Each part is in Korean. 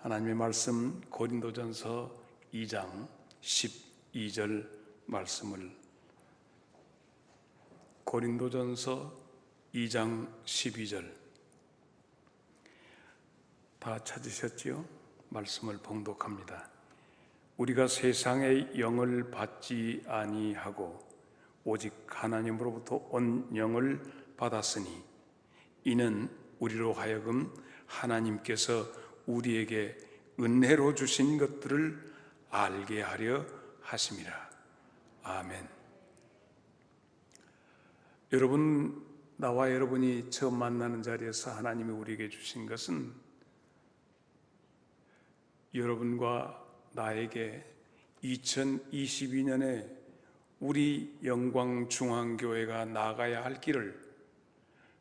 하나님의 말씀 고린도전서 2장 12절 말씀을 고린도전서 2장 12절 다 찾으셨지요? 말씀을 봉독합니다. 우리가 세상의 영을 받지 아니하고 오직 하나님으로부터 온 영을 받았으니 이는 우리로 하여금 하나님께서 우리에게 은혜로 주신 것들을 알게 하려 하심이라. 아멘. 여러분, 나와 여러분이 처음 만나는 자리에서 하나님이 우리에게 주신 것은 여러분과 나에게 2022년에 우리 영광중앙교회가 나아가야 할 길을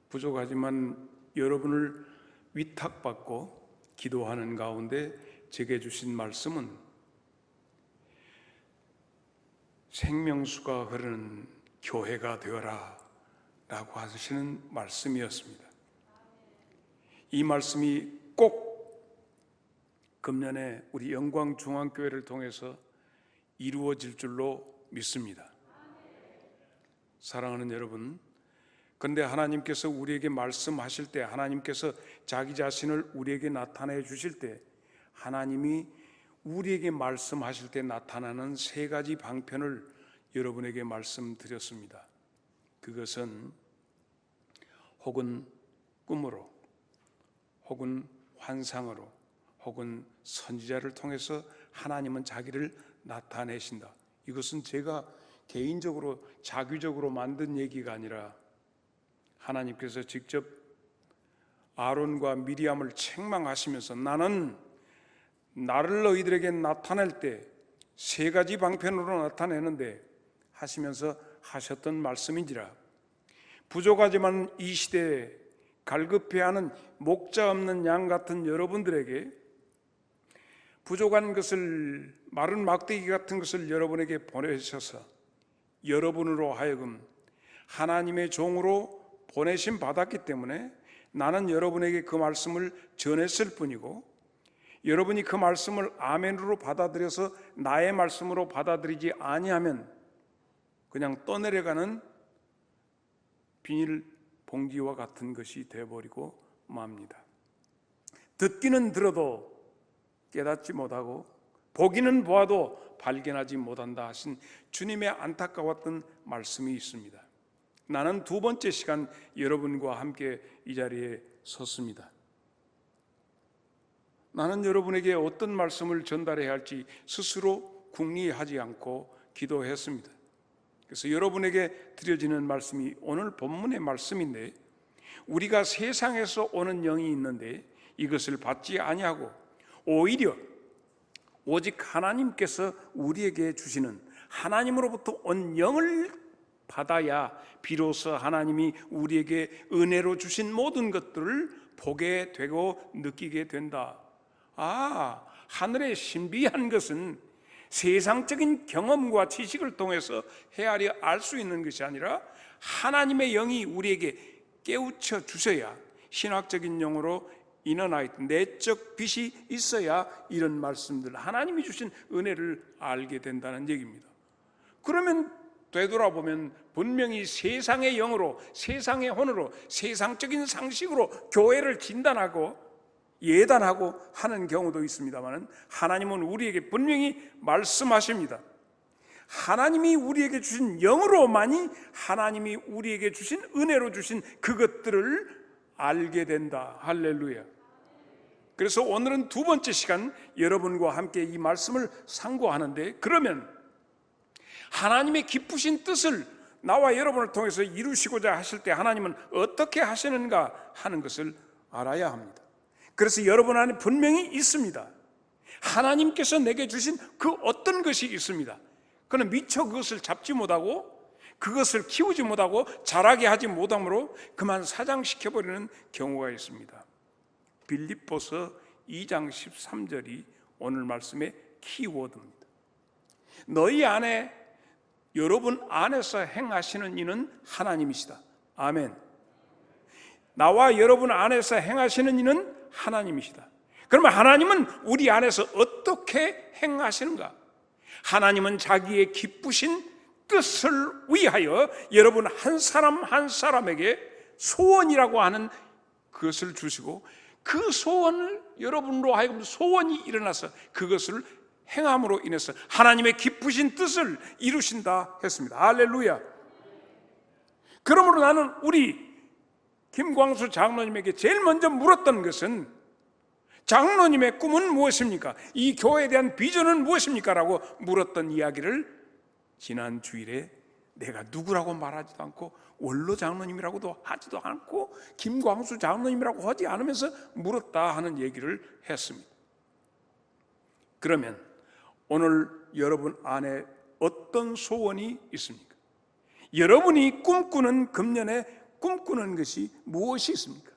부족하지만 여러분을 위탁받고 기도하는 가운데 제게 주신 말씀은 생명수가 흐르는 교회가 되어라 라고 하시는 말씀이었습니다. 이 말씀이 꼭 금년에 우리 영광중앙교회를 통해서 이루어질 줄로 믿습니다. 사랑하는 여러분, 그런데 하나님께서 우리에게 말씀하실 때, 하나님께서 자기 자신을 우리에게 나타내 주실 때, 하나님이 우리에게 말씀하실 때 나타나는 세 가지 방편을 여러분에게 말씀드렸습니다. 그것은 혹은 꿈으로, 혹은 환상으로, 혹은 선지자를 통해서 하나님은 자기를 나타내신다. 이것은 제가 개인적으로 자규적으로 만든 얘기가 아니라 하나님께서 직접 아론과 미리암을 책망하시면서 나는 나를 너희들에게 나타낼 때 세 가지 방편으로 나타내는데 하시면서 하셨던 말씀인지라. 부족하지만 이 시대에 갈급해하는 목자 없는 양 같은 여러분들에게 부족한 것을, 마른 막대기 같은 것을 여러분에게 보내셔서 여러분으로 하여금 하나님의 종으로 보내심 받았기 때문에 나는 여러분에게 그 말씀을 전했을 뿐이고, 여러분이 그 말씀을 아멘으로 받아들여서 나의 말씀으로 받아들이지 아니하면 그냥 떠내려가는 비닐 봉지와 같은 것이 되어버리고 맙니다. 듣기는 들어도 깨닫지 못하고 보기는 보아도 발견하지 못한다 하신 주님의 안타까웠던 말씀이 있습니다. 나는 두 번째 시간 여러분과 함께 이 자리에 섰습니다. 나는 여러분에게 어떤 말씀을 전달해야 할지 스스로 궁리하지 않고 기도했습니다. 그래서 여러분에게 드려지는 말씀이 오늘 본문의 말씀인데, 우리가 세상에서 오는 영이 있는데 이것을 받지 아니하고 오히려 오직 하나님께서 우리에게 주시는 하나님으로부터 온 영을 받아야 비로소 하나님이 우리에게 은혜로 주신 모든 것들을 보게 되고 느끼게 된다. 하늘의 신비한 것은 세상적인 경험과 지식을 통해서 헤아려 알 수 있는 것이 아니라 하나님의 영이 우리에게 깨우쳐 주셔야, 신학적인 용어로 이너나이트, 내적 빛이 있어야 이런 말씀들, 하나님이 주신 은혜를 알게 된다는 얘기입니다. 그러면 되돌아보면 분명히 세상의 영으로, 세상의 혼으로, 세상적인 상식으로 교회를 진단하고 예단하고 하는 경우도 있습니다만, 하나님은 우리에게 분명히 말씀하십니다. 하나님이 우리에게 주신 영으로만이 하나님이 우리에게 주신 은혜로 주신 그것들을 알게 된다. 할렐루야. 그래서 오늘은 두 번째 시간 여러분과 함께 이 말씀을 상고하는데, 그러면 하나님의 기쁘신 뜻을 나와 여러분을 통해서 이루시고자 하실 때 하나님은 어떻게 하시는가 하는 것을 알아야 합니다. 그래서 여러분 안에 분명히 있습니다. 하나님께서 내게 주신 그 어떤 것이 있습니다. 그는 미처 그것을 잡지 못하고 그것을 키우지 못하고 자라게 하지 못함으로 그만 사장시켜버리는 경우가 있습니다. 빌립보서 2장 13절이 오늘 말씀의 키워드입니다. 너희 안에, 여러분 안에서 행하시는 이는 하나님이시다. 아멘. 나와 여러분 안에서 행하시는 이는 하나님이시다. 그러면 하나님은 우리 안에서 어떻게 행하시는가? 하나님은 자기의 기쁘신 뜻을 위하여 여러분 한 사람 한 사람에게 소원이라고 하는 그것을 주시고, 그 소원을 여러분으로 하여금 소원이 일어나서 그것을 행함으로 인해서 하나님의 기쁘신 뜻을 이루신다 했습니다. 할렐루야. 그러므로 나는 우리 김광수 장로님에게 제일 먼저 물었던 것은, 장로님의 꿈은 무엇입니까? 이 교회에 대한 비전은 무엇입니까? 라고 물었던 이야기를 지난 주일에 내가 누구라고 말하지도 않고 원로 장로님이라고도 하지도 않고 김광수 장로님이라고 하지 않으면서 물었다 하는 얘기를 했습니다. 그러면 오늘 여러분 안에 어떤 소원이 있습니까? 여러분이 꿈꾸는 금년에 꿈꾸는 것이 무엇이 있습니까?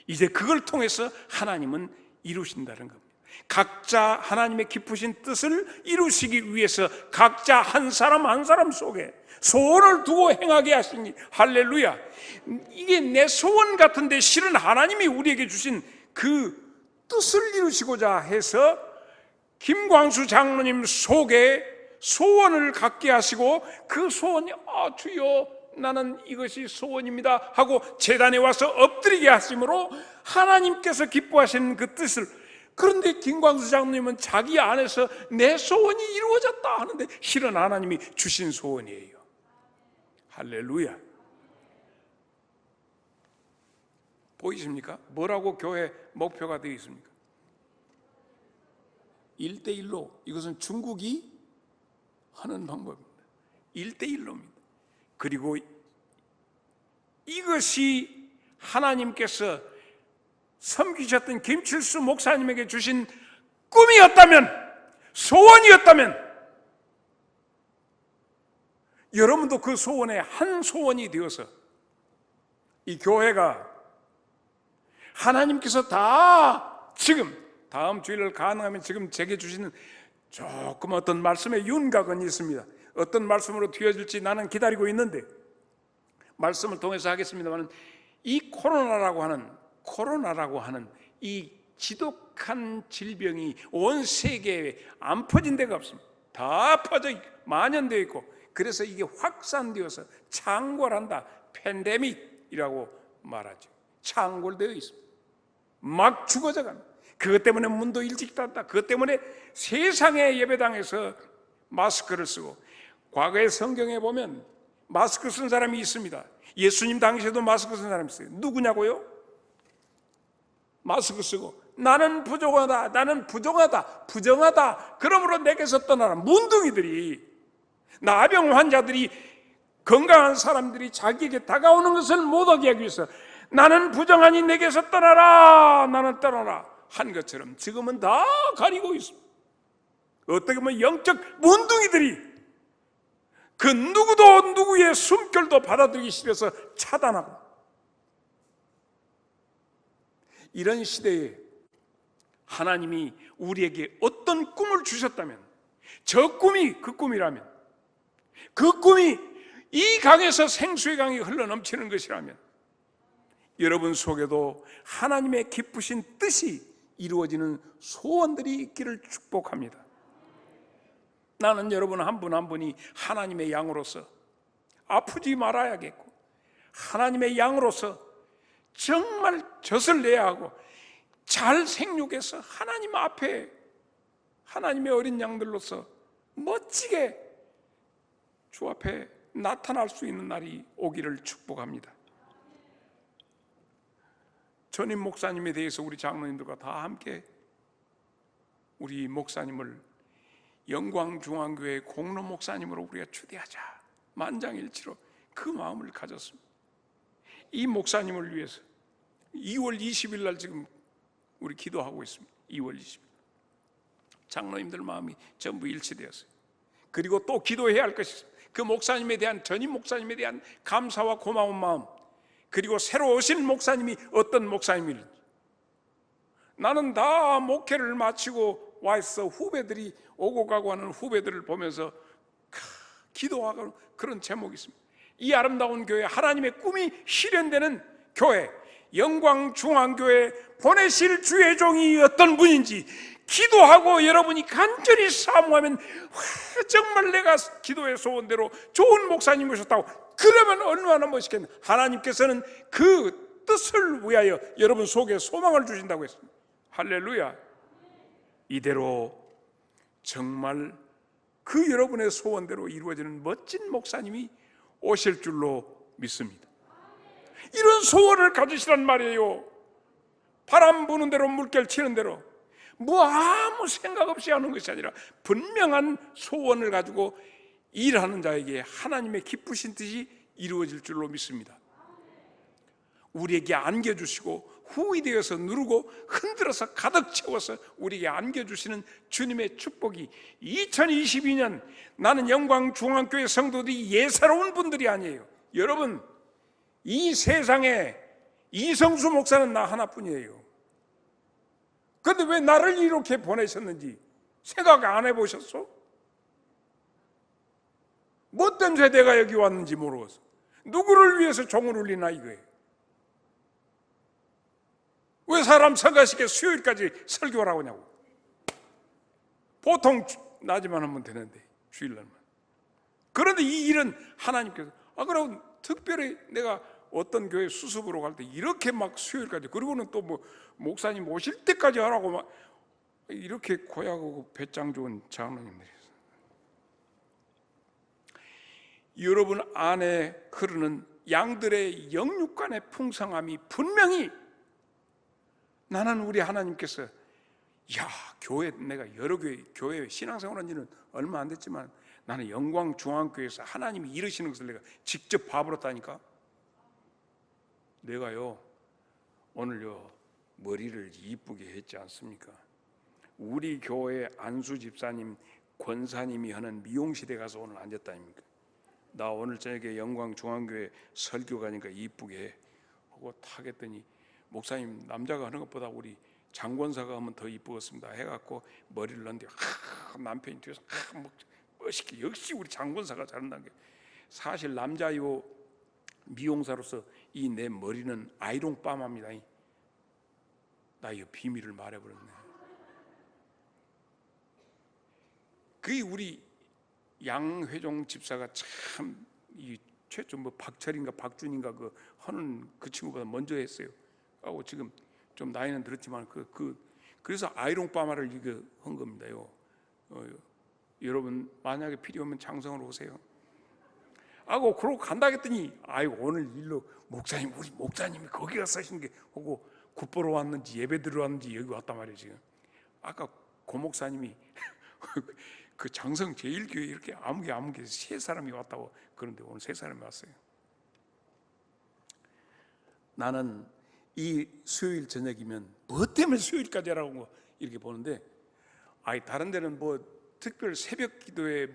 이제 그걸 통해서 하나님은 이루신다는 겁니다. 각자 하나님의 기쁘신 뜻을 이루시기 위해서 각자 한 사람 한 사람 속에 소원을 두고 행하게 하시니 할렐루야. 이게 내 소원 같은데 실은 하나님이 우리에게 주신 그 뜻을 이루시고자 해서 김광수 장로님 속에 소원을 갖게 하시고, 그 소원이 주여 나는 이것이 소원입니다 하고 제단에 와서 엎드리게 하심으로 하나님께서 기뻐하시는 그 뜻을, 그런데 김광수 장로님은 자기 안에서 내 소원이 이루어졌다 하는데 실은 하나님이 주신 소원이에요. 할렐루야. 보이십니까? 뭐라고 교회 목표가 되어 있습니까? 1대1로, 이것은 중국이 하는 방법입니다. 1대1로입니다. 그리고 이것이 하나님께서 섬기셨던 김칠수 목사님에게 주신 꿈이었다면, 소원이었다면, 여러분도 그 소원의 한 소원이 되어서 이 교회가 하나님께서 다 지금 다음 주일 가능하면 지금 제게 주시는 조금 어떤 말씀의 윤곽은 있습니다. 어떤 말씀으로 튀어질지 나는 기다리고 있는데 말씀을 통해서 하겠습니다만, 이 코로나라고 하는 이 지독한 질병이 온 세계에 안 퍼진 데가 없습니다. 다 퍼져 있고 만연되어 있고, 그래서 이게 확산되어서 창궐한다, 팬데믹이라고 말하죠. 창궐되어 있습니다. 막 죽어져 갑니다. 그것 때문에 문도 일찍 닫았다. 그것 때문에 세상의 예배당에서 마스크를 쓰고, 과거의 성경에 보면 마스크 쓴 사람이 있습니다. 예수님 당시에도 마스크 쓴 사람이 있어요. 누구냐고요? 마스크 쓰고 나는 부정하다, 나는 부정하다. 그러므로 내게서 떠나라. 문둥이들이, 나병 환자들이, 건강한 사람들이 자기에게 다가오는 것을 못하게 하기 위해서 나는 부정하니 내게서 떠나라, 나는 떠나라 한 것처럼 지금은 다 가리고 있습니다. 어떻게 보면 영적 문둥이들이 그 누구도 누구의 숨결도 받아들이기 싫어서 차단하고, 이런 시대에 하나님이 우리에게 어떤 꿈을 주셨다면, 저 꿈이 그 꿈이라면, 그 꿈이 이 강에서 생수의 강이 흘러넘치는 것이라면, 여러분 속에도 하나님의 기쁘신 뜻이 이루어지는 소원들이 있기를 축복합니다. 나는 여러분 한 분 한 분이 하나님의 양으로서 아프지 말아야겠고, 하나님의 양으로서 정말 젖을 내야 하고, 잘 생육해서 하나님 앞에 하나님의 어린 양들로서 멋지게 주 앞에 나타날 수 있는 날이 오기를 축복합니다. 전임 목사님에 대해서 우리 장로님들과 다 함께 우리 목사님을 영광중앙교회 공로 목사님으로 우리가 추대하자, 만장일치로 그 마음을 가졌습니다. 이 목사님을 위해서 2월 20일 날 지금 우리 기도하고 있습니다. 2월 20일 장로님들 마음이 전부 일치되었어요. 그리고 또 기도해야 할 것이 있습니다. 그 목사님에 대한, 전임 목사님에 대한 감사와 고마운 마음, 그리고 새로 오신 목사님이 어떤 목사님인지, 나는 다 목회를 마치고 와 있어 후배들이 오고 가고 하는 후배들을 보면서 기도하고 그런 제목이 있습니다. 이 아름다운 교회, 하나님의 꿈이 실현되는 교회, 영광중앙교회 보내실 주의 종이 어떤 분인지 기도하고 여러분이 간절히 사모하면 정말 내가 기도의 소원대로 좋은 목사님 오셨다고 그러면 얼마나 멋있겠나. 하나님께서는 그 뜻을 위하여 여러분 속에 소망을 주신다고 했습니다. 할렐루야. 이대로 정말 그 여러분의 소원대로 이루어지는 멋진 목사님이 오실 줄로 믿습니다. 이런 소원을 가지시란 말이에요. 바람 부는 대로 물결 치는 대로 뭐 아무 생각 없이 하는 것이 아니라 분명한 소원을 가지고 일하는 자에게 하나님의 기쁘신 뜻이 이루어질 줄로 믿습니다. 우리에게 안겨주시고 후이 되어서 누르고 흔들어서 가득 채워서 우리에게 안겨주시는 주님의 축복이 2022년 나는 영광중앙교회 성도들이 예사로운 분들이 아니에요. 여러분, 이 세상에 이성수 목사는 나 하나뿐이에요. 그런데 왜 나를 이렇게 보내셨는지 생각 안 해보셨어? 뭐 때문에 내가 여기 왔는지 모르겠어. 누구를 위해서 종을 울리나 이거예요. 왜 사람 성가시게 수요일까지 설교를 하고 냐고. 보통 낮에만 하면 되는데 주일날만. 그런데 이 일은 하나님께서 그럼 특별히 내가 어떤 교회 수습으로 갈 때 이렇게 막 수요일까지, 그리고는 또 뭐 목사님 오실 때까지 하라고 막 이렇게 고약하고 배짱 좋은 장로님들이 있어요. 여러분 안에 흐르는 양들의 영육간의 풍성함이 분명히 나는 우리 하나님께서 교회 내가 여러 교회 신앙생활한 지는 얼마 안 됐지만 나는 영광중앙교회에서 하나님이 이루시는 것을 내가 직접 봐버렸다니까. 내가요 오늘요 머리를 이쁘게 했지 않습니까? 우리 교회 안수 집사님 권사님이 하는 미용실에 가서 오늘 앉았다니까. 나 오늘 저녁에 영광중앙교회 설교 가니까 이쁘게 해 하고 탁 했더니 목사님 남자가 하는 것보다 우리 장권사가 하면 더 이쁘겠습니다 해갖고 머리를 넣는데 남편이 뒤에서 멋있게 역시 우리 장권사가 잘한다는 게, 사실 남자요 미용사로서 이 내 머리는 아이롱빠마입니다. 나 이 비밀을 말해버렸네. 그게 우리 양회종 집사가 참 이 최초 뭐 박철인가 박준인가 그 하는 그 친구보다 먼저 했어요. 하고 지금 좀 나이는 들었지만 그래서 아이롱빠마를 이거 한 겁니다요. 여러분 만약에 필요하면 장성으로 오세요. 하고 그러고 간다 했더니 오늘 일로 목사님 우리 목사님이 거기 가서 하신 게 하고 굿보러 왔는지 예배 들어왔는지 여기 왔단 말이에요. 지금 아까 고 목사님이 그 장성 제일교회 이렇게 아무개 세 사람이 왔다고 그런데 오늘 세 사람이 왔어요. 나는 이 수요일 저녁이면 뭐 때문에 수요일까지 하라고 이렇게 보는데 다른 데는 뭐 특별 새벽 기도회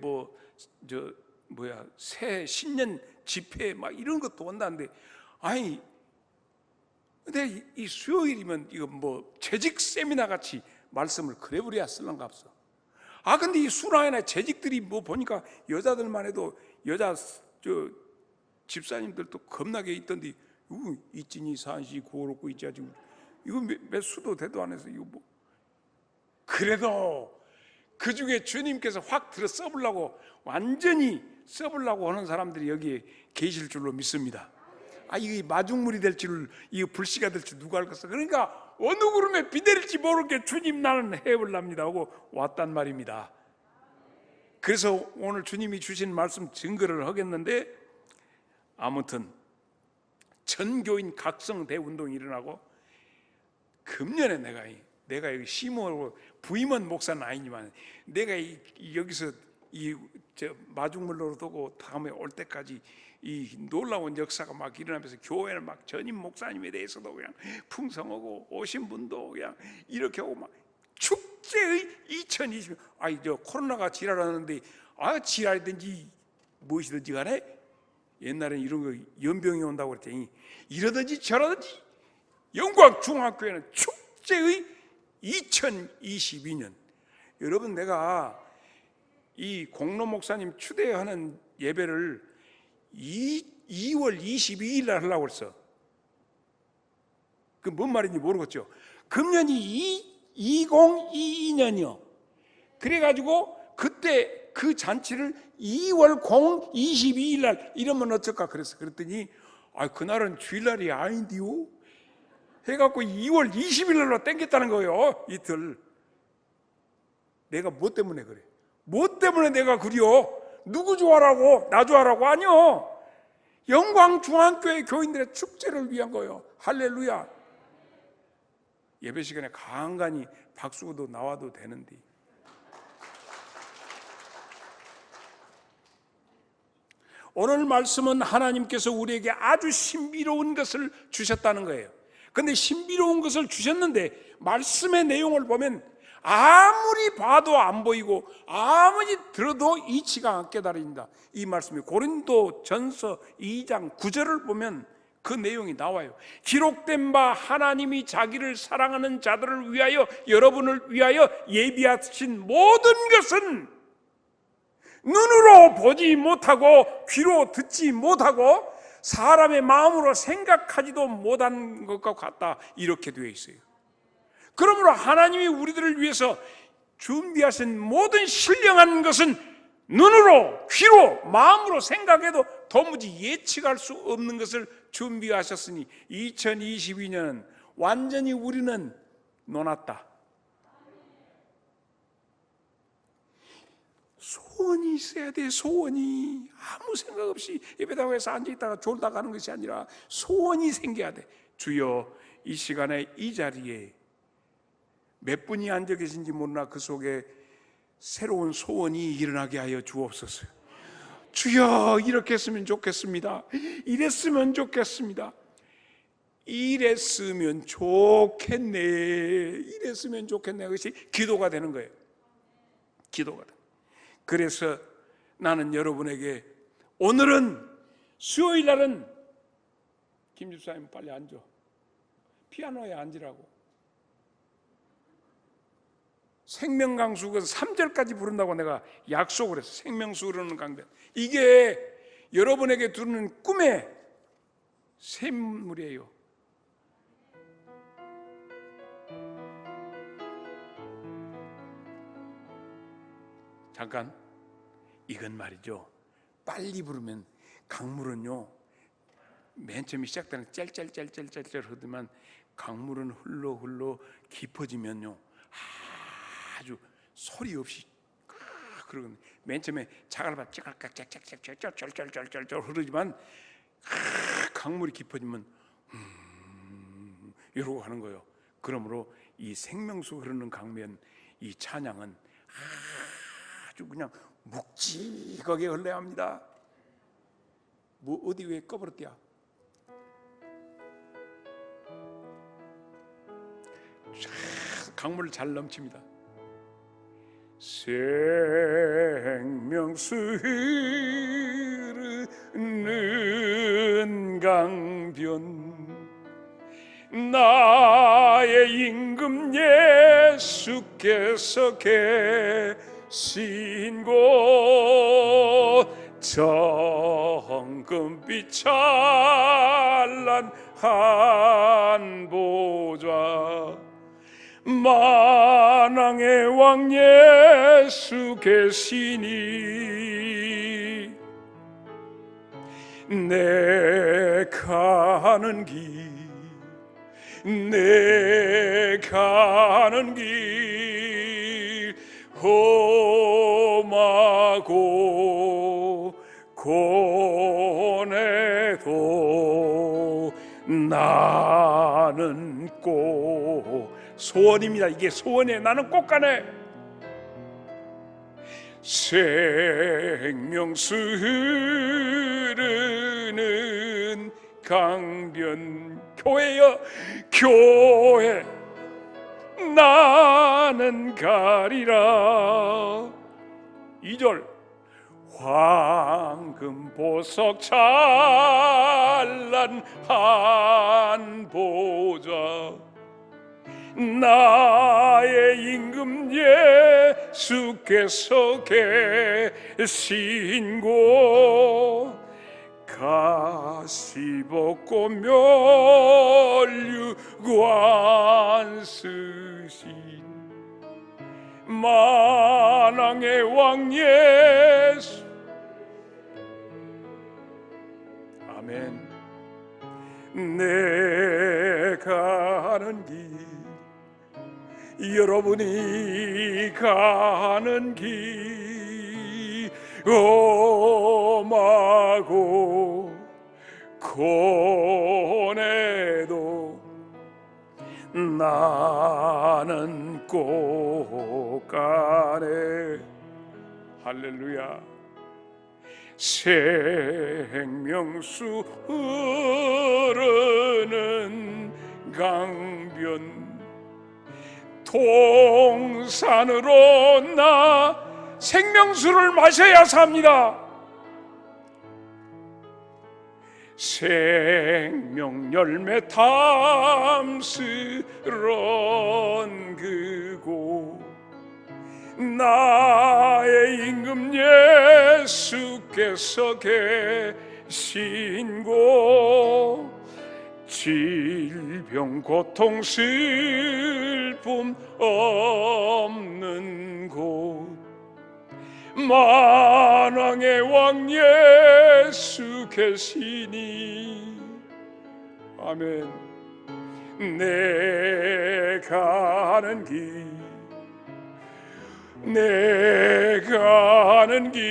새 신년 집회 막 이런 것도 온다는데 근데 이 수요일이면 이거 뭐 재직 세미나 같이 말씀을 그래 버려야 쓸랑가 없어. 근데 이 수라이나 재직들이 뭐 보니까 여자들만 해도 여자 집사님들도 겁나게 있던데 이찐이 산시 구호롭고 있지 아직 이거 몇 수도 대도 안 해서 이거 뭐 그래도 그 중에 주님께서 확 들어 써보려고 완전히 써보려고 하는 사람들이 여기에 계실 줄로 믿습니다. 이게 마중물이 될 줄, 이거 불씨가 될 줄 누가 알겠어. 그러니까 어느 구름에 비대릴지 모르게 주님 나는 해볼랍니다 하고 왔단 말입니다. 그래서 오늘 주님이 주신 말씀 증거를 하겠는데, 아무튼 전교인 각성 대운동이 일어나고 금년에 내가 여기 시모하고 부임원 목사는 아니지만 내가 여기서 마중물로 두고 다음에 올 때까지 이 놀라운 역사가 막 일어나면서 교회는 막 전임 목사님에 대해서도 그냥 풍성하고 오신 분도 그냥 이렇게 하고 막 축제의 2020. 코로나가 지랄하는데 지랄이든지 무엇이든지 간에 옛날에는 이런 거 연병이 온다고 그랬더니 이러든지 저러든지 영광중앙교회는 축제의 2022년. 여러분 내가 이 공로 목사님 추대하는 예배를 2월 22일 날 하려고 했어. 그 뭔 말인지 모르겠죠. 금년이 2022년이요. 그래가지고 그때 그 잔치를 2월 22일 날 이러면 어쩔까 그랬어. 그랬더니 그날은 주일날이 아닌데요 해갖고 2월 20일 날로 땡겼다는 거예요. 이틀. 내가 뭐 때문에 그래? 뭐 때문에 내가 그려? 누구 좋아라고? 나 좋아라고? 아니요. 영광중앙교회 교인들의 축제를 위한 거예요. 할렐루야. 예배 시간에 간간히 박수도 나와도 되는데. 오늘 말씀은 하나님께서 우리에게 아주 신비로운 것을 주셨다는 거예요. 근데 신비로운 것을 주셨는데 말씀의 내용을 보면 아무리 봐도 안 보이고 아무리 들어도 이치가 안 깨달아진다. 이 말씀이 고린도전서 2장 9절을 보면 그 내용이 나와요. 기록된 바 하나님이 자기를 사랑하는 자들을 위하여, 여러분을 위하여 예비하신 모든 것은 눈으로 보지 못하고 귀로 듣지 못하고 사람의 마음으로 생각하지도 못한 것과 같다, 이렇게 되어 있어요. 그러므로 하나님이 우리들을 위해서 준비하신 모든 신령한 것은 눈으로, 귀로, 마음으로 생각해도 도무지 예측할 수 없는 것을 준비하셨으니 2022년은 완전히 우리는 놓았다. 소원이 있어야 돼. 소원이 아무 생각 없이 예배당에서 앉아있다가 졸다 가는 것이 아니라 소원이 생겨야 돼. 주여, 이 시간에 이 자리에 몇 분이 앉아 계신지 모르나 그 속에 새로운 소원이 일어나게 하여 주옵소서. 주여, 이렇게 했으면 좋겠습니다. 이랬으면 좋겠습니다. 이랬으면 좋겠네. 이랬으면 좋겠네. 그것이 기도가 되는 거예요. 기도가 돼. 그래서 나는 여러분에게 오늘은 수요일 날은 김 집사님 빨리 앉아. 피아노에 앉으라고. 생명강수 3절까지 부른다고 내가 약속을 했어. 생명수 흐르는 강변. 이게 여러분에게 두는 꿈의 샘물이에요. 잠깐, 이건 말이죠, 빨리 부르면 강물은요 맨 처음에 시작되는 짤짤짤짤짤 흐르지만 강물은 흘러 깊어지면요 아주 소리 없이 그러거든요. 맨 처음에 자갈밭 짤짤짤짤짤 흐르지만 강물이 깊어지면 이러고 하는 거예요. 그러므로 이 생명수 흐르는 강면, 이 찬양은 아주 그냥 묵직하게 흘러야 합니다. 뭐 어디 왜 꺼버렸대야? 강물 잘 넘칩니다. 생명수 흐르는 강변, 나의 임금 예수께서 계신 곳, 정금빛 찬란한 보좌, 만왕의 왕 예수 계시니 내 가는 길, 내 가는 길 험하고 고뇌도 나는 꼭 소원입니다. 이게 소원이에요. 나는 꼭 가네. 생명수 흐르는 강변, 교회여 교회, 나는 가리라. 2절, 황금 보석 찬란한 보좌, 나의 임금 예수께서 계신 곳, 가시 벗고 멸류관 주관 쓰신 만왕의 왕 예수. 아멘. 내가 가는 길, 여러분이 가는 길 험하고 고뇌도 나는 꼭 가네. 할렐루야. 생명수 흐르는 강변 동산으로 나 생명수를 마셔야 삽니다. 생명 열매 탐스런 그곳 나의 임금 예수께서 계신 곳 질병 고통 슬픔 없는 곳 만왕의 왕 예수 계시니. 아멘. 내가 가는 길, 내가 가는 길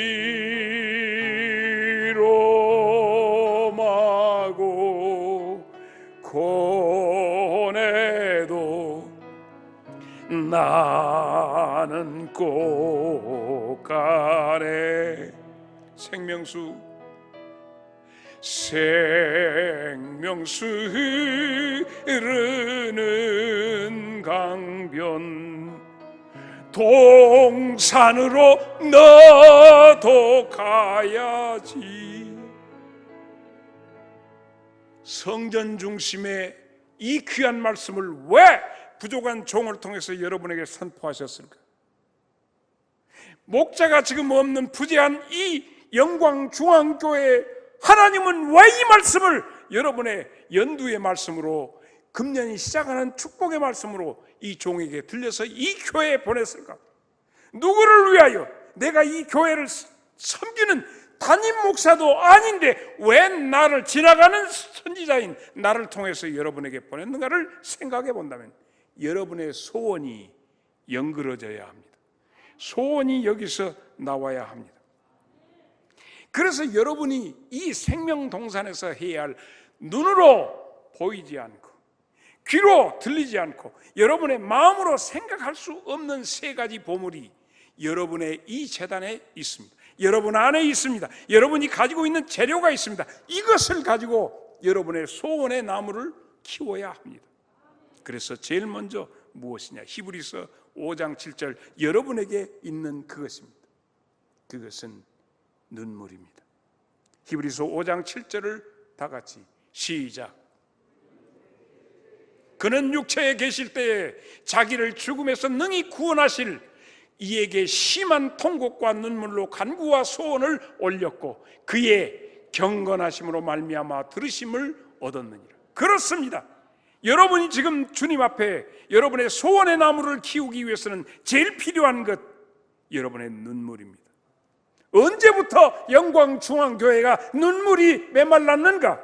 험하고 고뇌도 나는 꼭 가네. 생명수 흐르는 강변 동산으로 너도 가야지. 성전 중심의 이 귀한 말씀을 왜 부족한 종을 통해서 여러분에게 선포하셨을까? 목자가 지금 없는 부재한 이 영광중앙교회 하나님은 왜 이 말씀을 여러분의 연두의 말씀으로 금년이 시작하는 축복의 말씀으로 이 종에게 들려서 이 교회에 보냈을까? 누구를 위하여? 내가 이 교회를 섬기는 담임 목사도 아닌데 왜 나를 지나가는 선지자인 나를 통해서 여러분에게 보냈는가를 생각해 본다면 여러분의 소원이 연그러져야 합니다. 소원이 여기서 나와야 합니다. 그래서 여러분이 이 생명동산에서 해야 할 눈으로 보이지 않고 귀로 들리지 않고 여러분의 마음으로 생각할 수 없는 세 가지 보물이 여러분의 이 재단에 있습니다. 여러분 안에 있습니다. 여러분이 가지고 있는 재료가 있습니다. 이것을 가지고 여러분의 소원의 나무를 키워야 합니다. 그래서 제일 먼저 무엇이냐? 히브리서 5장 7절 여러분에게 있는 그것입니다. 그것은 눈물입니다. 히브리서 5장 7절을 다 같이 시작. 그는 육체에 계실 때에 자기를 죽음에서 능히 구원하실 이에게 심한 통곡과 눈물로 간구와 소원을 올렸고 그의 경건하심으로 말미암아 들으심을 얻었느니라. 그렇습니다. 여러분이 지금 주님 앞에 여러분의 소원의 나무를 키우기 위해서는 제일 필요한 것 여러분의 눈물입니다. 언제부터 영광중앙교회가 눈물이 메말랐는가?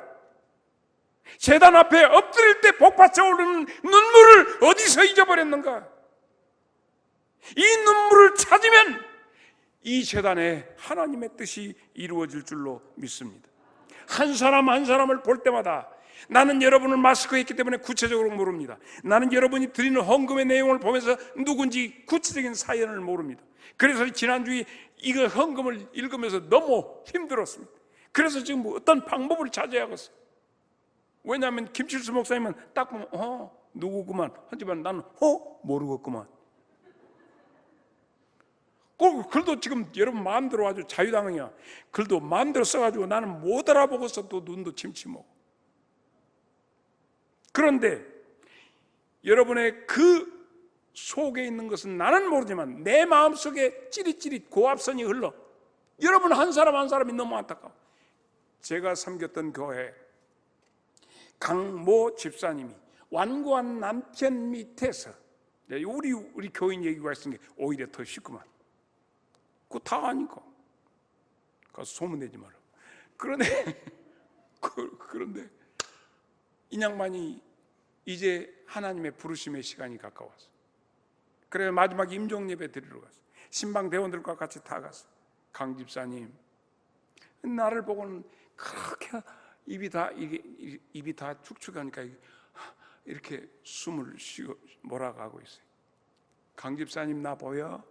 제단 앞에 엎드릴 때 복받쳐 오르는 눈물을 어디서 잊어버렸는가? 이 눈물을 찾으면 이 제단에 하나님의 뜻이 이루어질 줄로 믿습니다. 한 사람 한 사람을 볼 때마다 나는 여러분을 마스크했기 때문에 구체적으로 모릅니다. 나는 여러분이 드리는 헌금의 내용을 보면서 누군지 구체적인 사연을 모릅니다. 그래서 지난주에 이거 헌금을 읽으면서 너무 힘들었습니다. 그래서 지금 어떤 방법을 찾아야겠어요. 왜냐하면 김칠수 목사님은 딱 보면 누구구만 하지만 나는 모르겠구만. 글도 지금 여러분 마음대로 아주 자유당이야. 글도 마음대로 써가지고 나는 못 알아보고서 또 눈도 침침하고. 그런데 여러분의 그 속에 있는 것은 나는 모르지만 내 마음속에 찌릿찌릿 고압선이 흘러. 여러분 한 사람 한 사람이 너무 안타까워. 제가 섬겼던 교회 강모 집사님이 완고한 남편 밑에서, 우리 교인 얘기가 있으니 오히려 더 쉽구만. 그거 다 아니까 가서 소문내지 마라. 그런데 그런데 이 양반이 이제 하나님의 부르심의 시간이 가까웠어. 그래 마지막 임종 예배 드리러 갔어. 신방 대원들과 같이 다 갔어. 강 집사님 나를 보고는 그렇게 입이 다 축축하니까 이렇게 숨을 쉬고 몰아가고 있어요. 강 집사님 나 보여?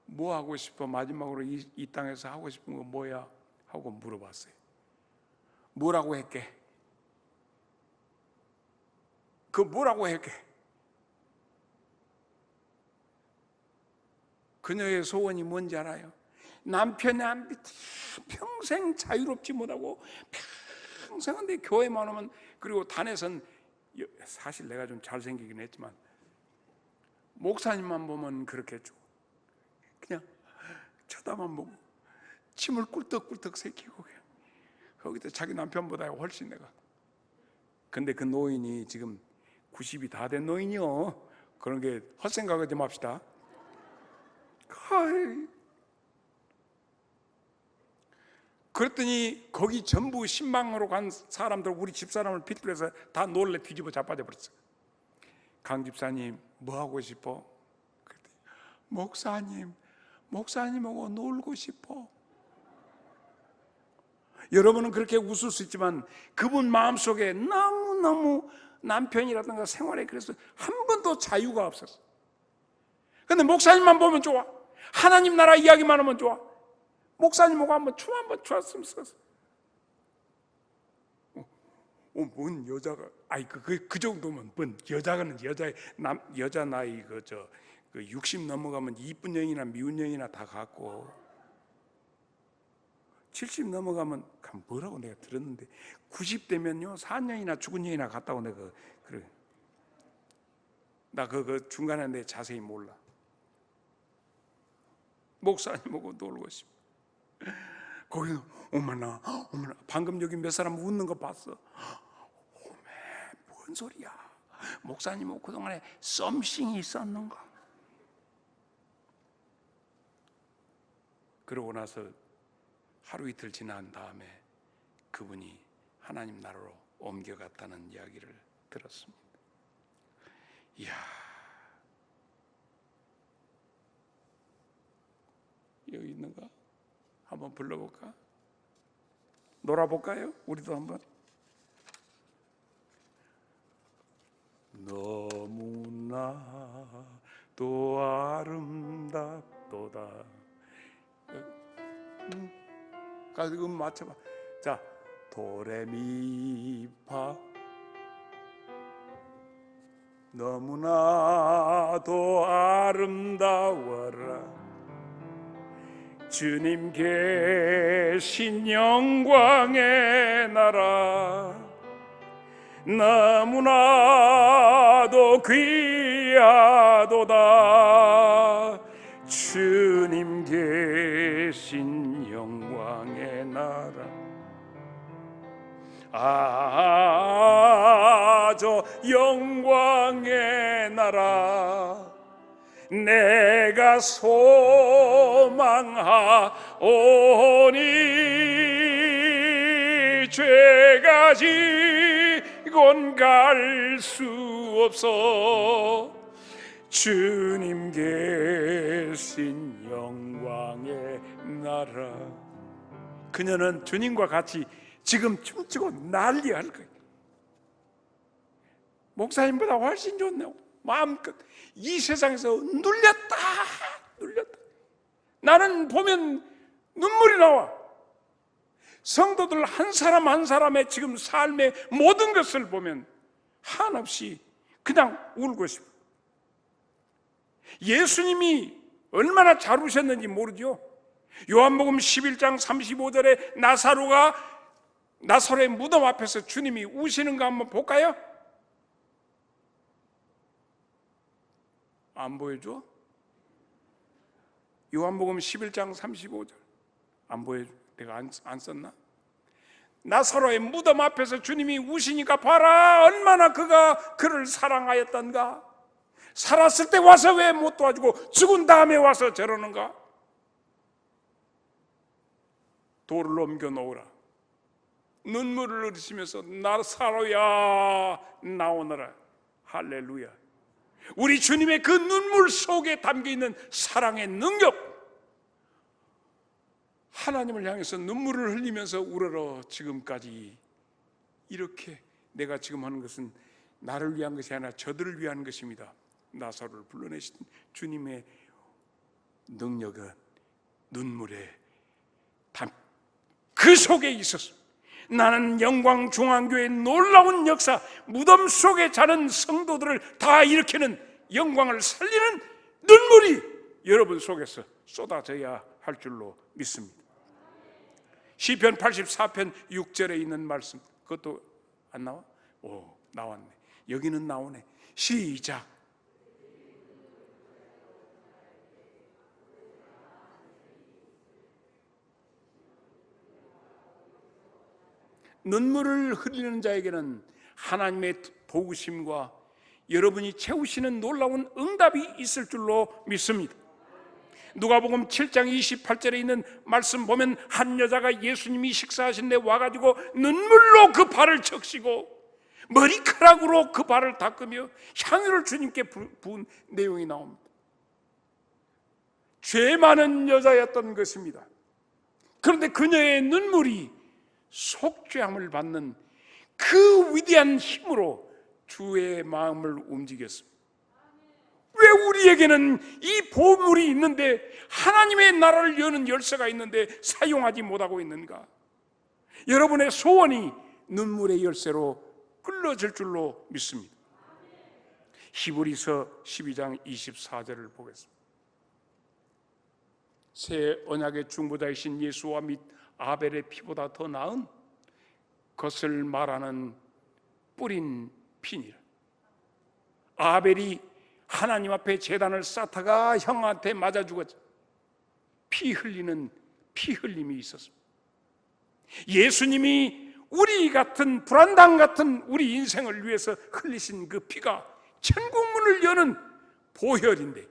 뭐 하고 싶어? 마지막으로 이 땅에서 하고 싶은 거 뭐야? 하고 물어봤어요. 뭐라고 했게? 그 뭐라고 했게? 그녀의 소원이 뭔지 알아요? 남편이 평생 자유롭지 못하고 평생 내 교회만 오면, 그리고 단에선 사실 내가 좀 잘생기긴 했지만 목사님만 보면 그렇게 했죠. 그냥 쳐다만 보고 침을 꿀떡꿀떡 새기고 그냥 거기다 자기 남편보다 훨씬 내가. 근데 그 노인이 지금 90이 다 된 노인이요. 그런 게 헛생각하지 맙시다. 그랬더니 거기 전부 신방으로 간 사람들, 우리 집사람을 빗들여서 다 놀래 뒤집어 자빠져 버렸어요. 강 집사님 뭐 하고 싶어? 그랬더니 목사님하고 놀고 싶어. 여러분은 그렇게 웃을 수 있지만 그분 마음속에 너무너무 남편이라든가 생활에 그래서 한 번도 자유가 없었어. 근데 목사님만 보면 좋아. 하나님 나라 이야기만 하면 좋아. 목사님하고 한번 춤 한번 추었으면 좋겠어. 뭔 여자가, 그 정도면 뭔 여자는 여자 나이 60 넘어가면 이쁜 년이나 미운 년이나 다 갖고 70 넘어가면 뭐라고 내가 들었는데 90 되면요 4년이나 죽은 년이나 갔다고 내가 그래. 나 그 중간에 내 자세히 몰라. 목사님하고 놀고 싶어. 거기는 어머나 방금 여기 몇 사람 웃는 거 봤어. 뭔 소리야? 목사님하고 그동안에 썸씽이 있었는가? 그러고 나서 하루 이틀 지난 다음에 그분이 하나님 나라로 옮겨갔다는 이야기를 들었습니다. 이야, 여기 있는가? 한번 불러볼까? 놀아볼까요? 우리도 한번. 너무나도 아름답도다. 가지고 맞춰봐. 자, 도레미파. 너무나도 아름다워라. 주님 계신 영광의 나라. 너무나도 귀하도다. 주님 계신 영광의 나라. 저 영광의 나라 내가 소망하오니 죄가 지곤 갈 수 없어. 주님 계신 영광의 나라. 그녀는 주님과 같이 지금 춤추고 난리할 거예요. 목사님보다 훨씬 좋네요. 마음껏 이 세상에서 눌렸다. 나는 보면 눈물이 나와. 성도들 한 사람 한 사람의 지금 삶의 모든 것을 보면 한없이 그냥 울고 싶어. 예수님이 얼마나 잘 우셨는지 모르죠. 요한복음 11장 35절에 나사로의 무덤 앞에서 주님이 우시는 거 한번 볼까요? 안 보여줘? 요한복음 11장 35절 안 보여줘? 내가 안 썼나? 나사로의 무덤 앞에서 주님이 우시니까 봐라 얼마나 그가 그를 사랑하였던가. 살았을 때 와서 왜 못 도와주고 죽은 다음에 와서 저러는가. 돌을 옮겨 놓으라. 눈물을 흘리시면서 나사로야 나오너라. 할렐루야. 우리 주님의 그 눈물 속에 담겨있는 사랑의 능력, 하나님을 향해서 눈물을 흘리면서 우러러 지금까지 이렇게 내가 지금 하는 것은 나를 위한 것이 아니라 저들을 위한 것입니다. 나사로를 불러내신 주님의 능력은 눈물에 그 속에 있었습니다. 나는 영광중앙교회의 놀라운 역사, 무덤 속에 자는 성도들을 다 일으키는 영광을 살리는 눈물이 여러분 속에서 쏟아져야 할 줄로 믿습니다. 시편 84편 6절에 있는 말씀, 그것도 안 나와? 오, 나왔네. 여기는 나오네. 시작. 눈물을 흘리는 자에게는 하나님의 도우심과 여러분이 채우시는 놀라운 응답이 있을 줄로 믿습니다. 누가복음 7장 28절에 있는 말씀 보면 한 여자가 예수님이 식사하신 데 와가지고 눈물로 그 발을 적시고 머리카락으로 그 발을 닦으며 향유를 주님께 부은 내용이 나옵니다. 죄 많은 여자였던 것입니다. 그런데 그녀의 눈물이 속죄함을 받는 그 위대한 힘으로 주의 마음을 움직였습니다. 왜 우리에게는 이 보물이 있는데, 하나님의 나라를 여는 열쇠가 있는데 사용하지 못하고 있는가? 여러분의 소원이 눈물의 열쇠로 끌어질 줄로 믿습니다. 히브리서 12장 24절을 보겠습니다. 새 언약의 중보자이신 예수와 및 아벨의 피보다 더 나은 것을 말하는 뿌린 피니라. 아벨이 하나님 앞에 제단을 쌓다가 형한테 맞아 죽었죠. 피 흘림이 있었습니다. 예수님이 우리 같은 불안당 같은 우리 인생을 위해서 흘리신 그 피가 천국문을 여는 보혈인데,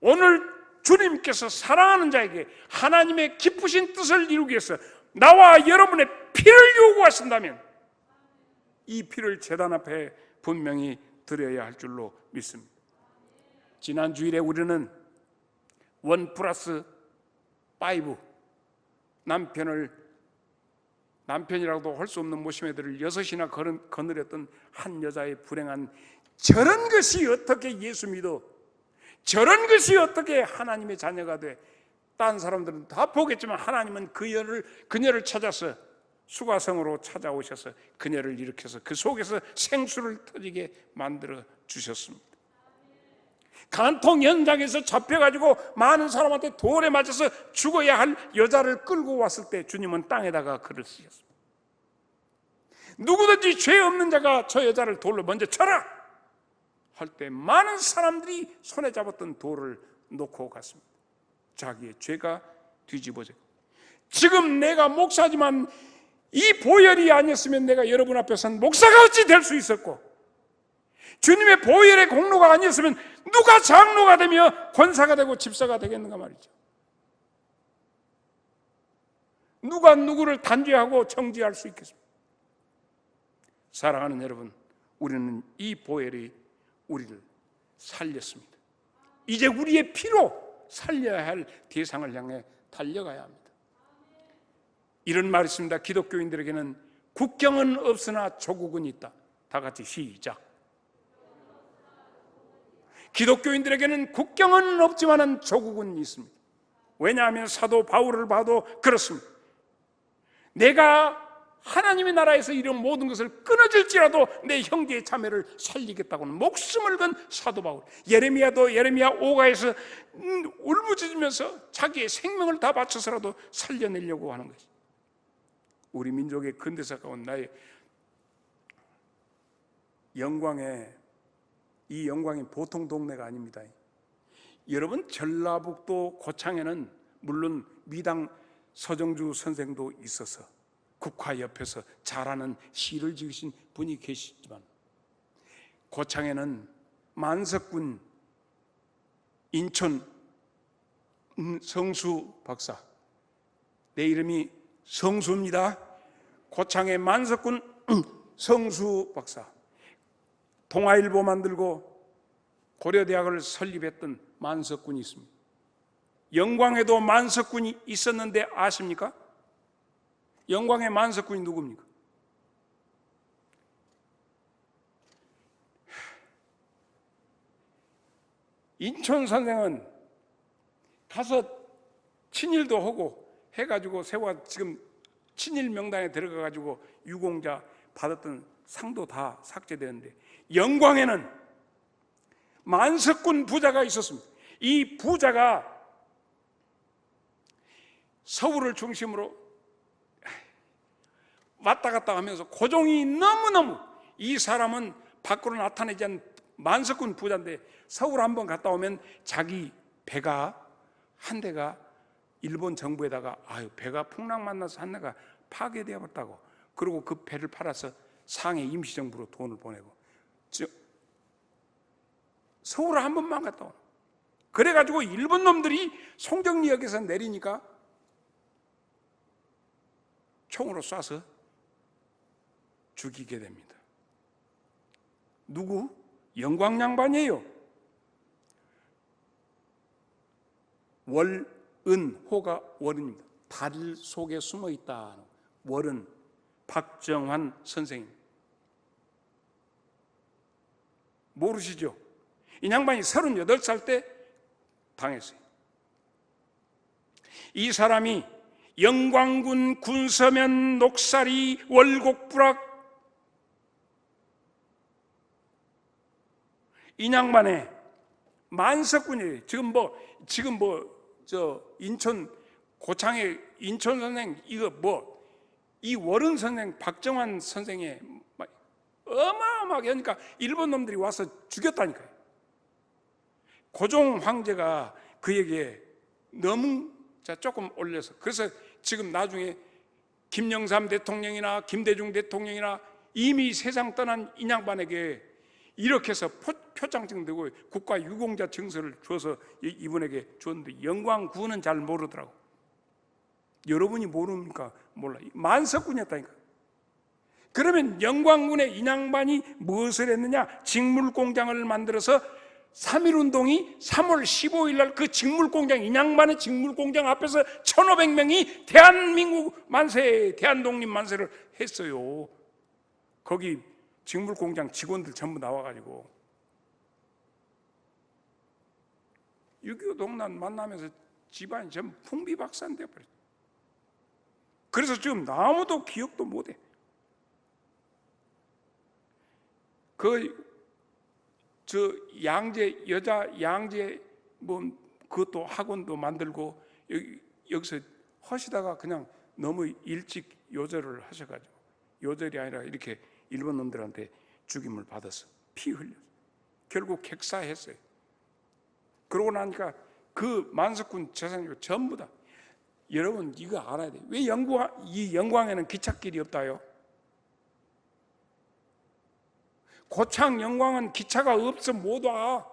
오늘 주님께서 사랑하는 자에게 하나님의 기쁘신 뜻을 이루기 위해서 나와 여러분의 피를 요구하신다면 이 피를 제단 앞에 분명히 드려야 할 줄로 믿습니다. 지난 주일에 우리는 1+5 남편이라고도 할 수 없는 모심애들을 6이나 거느렸던 한 여자의 불행한, 저런 것이 어떻게 예수 믿어, 저런 것이 어떻게 하나님의 자녀가 돼. 딴 사람들은 다 보겠지만 하나님은 그녀를 찾아서 수가성으로 찾아오셔서 그녀를 일으켜서 그 속에서 생수를 터지게 만들어 주셨습니다. 간통 현장에서 잡혀가지고 많은 사람한테 돌에 맞아서 죽어야 할 여자를 끌고 왔을 때 주님은 땅에다가 글을 쓰셨습니다. 누구든지 죄 없는 자가 저 여자를 돌로 먼저 쳐라 할 때 많은 사람들이 손에 잡았던 돌을 놓고 갔습니다. 자기의 죄가 뒤집어져. 지금 내가 목사지만 이 보혈이 아니었으면 내가 여러분 앞에 선 목사가 어찌 될 수 있었고, 주님의 보혈의 공로가 아니었으면 누가 장로가 되며 권사가 되고 집사가 되겠는가 말이죠. 누가 누구를 단죄하고 정죄할 수 있겠습니까? 사랑하는 여러분, 우리는 이 보혈이 우리를 살렸습니다. 이제 우리의 피로 살려야 할 대상을 향해 달려가야 합니다. 이런 말이 있습니다. 기독교인들에게는 국경은 없으나 조국은 있다. 다 같이 시작. 기독교인들에게는 국경은 없지만 조국은 있습니다. 왜냐하면 사도 바울을 봐도 그렇습니다. 내가 하나님의 나라에서 이런 모든 것을 끊어질지라도 내 형제의 자매를 살리겠다고는 목숨을 건 사도 바울. 예레미야도 예레미야 5가에서 울부짖으면서 자기의 생명을 다 바쳐서라도 살려내려고 하는 것이 우리 민족의 근대사 가운데 나의 이 영광이 보통 동네가 아닙니다. 여러분, 전라북도 고창에는 물론 미당 서정주 선생도 있어서 국화 옆에서 잘하는 시를 지으신 분이 계시지만, 고창에는 만석군 인천 성수 박사, 내 이름이 성수입니다. 고창의 만석군 성수 박사, 동아일보 만들고 고려대학을 설립했던 만석군이 있습니다. 영광에도 만석군이 있었는데 아십니까? 영광의 만석군이 누굽니까? 인천 선생은 가서 친일도 하고 해가지고 세화 지금 친일 명단에 들어가가지고 유공자 받았던 상도 다 삭제되는데, 영광에는 만석군 부자가 있었습니다. 이 부자가 서울을 중심으로 왔다 갔다 하면서 고종이 너무너무, 이 사람은 밖으로 나타내지 않은 만석군 부자인데 서울 한번 갔다 오면 자기 배가 한 대가 일본 정부에다가 배가 풍랑 만나서 한 대가 파괴되어 버렸다고, 그리고 그 배를 팔아서 상해 임시정부로 돈을 보내고, 서울을 한 번만 갔다 오는. 그래가지고 일본 놈들이 송정리역에서 내리니까 총으로 쏴서 죽이게 됩니다. 누구? 영광 양반이에요. 월은, 호가 월은입니다. 달 속에 숨어 있다. 월은 박정환 선생님. 모르시죠? 이 양반이 38살 때 당했어요. 이 사람이 영광군 군서면 녹사리 월곡부락, 이 양반의 만석군이에요. 지금 인천 고창의 인천 선생, 이 월은 선생, 박정환 선생의 어마어마하게 하니까 일본 놈들이 와서 죽였다니까요. 고종 황제가 그에게 너무 조금 올려서, 그래서 지금 나중에 김영삼 대통령이나 김대중 대통령이나 이미 세상 떠난 이 양반에게 이렇게 해서 표창 증되고 국가 유공자 증서를 줘서 이분에게 줬는데, 영광군은 잘 모르더라고. 여러분이 모릅니까? 몰라요. 만석군이었다니까. 그러면 영광군의 이 양반이 무엇을 했느냐? 직물공장을 만들어서 3.1운동이 3월 15일 날 그 직물공장, 이 양반의 직물공장 앞에서 1,500명이 대한민국 만세, 대한독립 만세를 했어요. 거기 직물공장 직원들 전부 나와가지고 6.25 동란 만나면서 집안이 전부 풍비박산 되어버렸어요. 그래서 지금 아무도 기억도 못해. 양재, 여자 양재 그것도 학원도 만들고 여기서 하시다가 그냥 너무 일찍 요절을 하셔가지고, 요절이 아니라 이렇게 일본 놈들한테 죽임을 받아서 피 흘렸어요. 결국 객사했어요. 그러고 나니까 그 만석군 재산이 전부 다, 여러분 이거 알아야 돼요. 왜 이 영광에는 기찻길이 없다요? 고창 영광은 기차가 없어 못 와.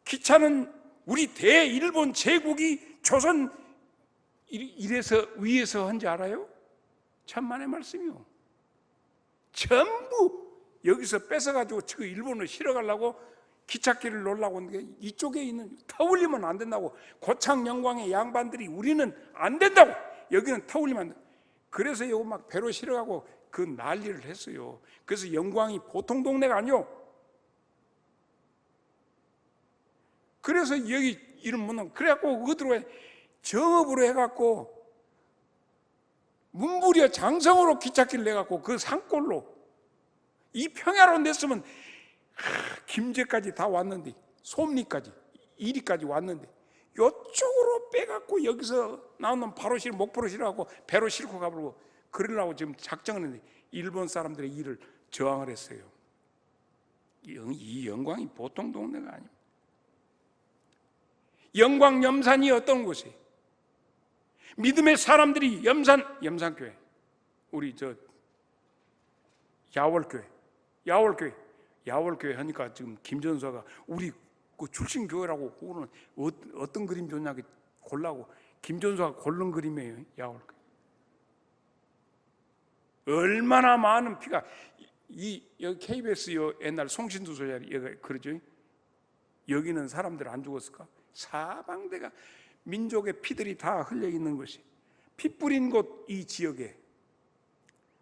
기차는 우리 대일본 제국이 조선 이래서 위에서 한지 알아요? 천만의 말씀이요. 전부 여기서 뺏어가지고 저 일본을 실어가려고 기찻길을 놓으려고 하는데, 이쪽에 있는 터울리면 안 된다고. 고창 영광의 양반들이 우리는 안 된다고, 여기는 터울리면 안 된다. 그래서 여기 막 배로 실어가고 그 난리를 했어요. 그래서 영광이 보통 동네가 아니요. 그래서 여기 이름 못 나고, 그래갖고 그들로 정업으로 해갖고 문부려 장성으로 기찻길 내갖고 그 산골로 이 평야로 냈으면 김제까지 다 왔는데, 솜리까지, 이리까지 왔는데, 이쪽으로 빼갖고 여기서 나오는 바로 목포로 실어갖고 배로 싣고 가버리고 그러려고 지금 작정을 했는데, 일본 사람들의 일을 저항을 했어요. 이 영광이 보통 동네가 아닙니다. 영광염산이 어떤 곳이에요? 믿음의 사람들이 염산교회, 우리 야월교회 하니까 지금 김전수가 우리 그 출신 교회라고 그거는 어떤 그림 좋냐 골라고 김전수가 고른 그림이에요. 야월교회. 얼마나 많은 피가 여기 KBS 옛날 송신두 소장이 그러죠. 여기는 사람들 안 죽었을까? 사방대가 민족의 피들이 다 흘려 있는 것이 피 뿌린 곳 이 지역에.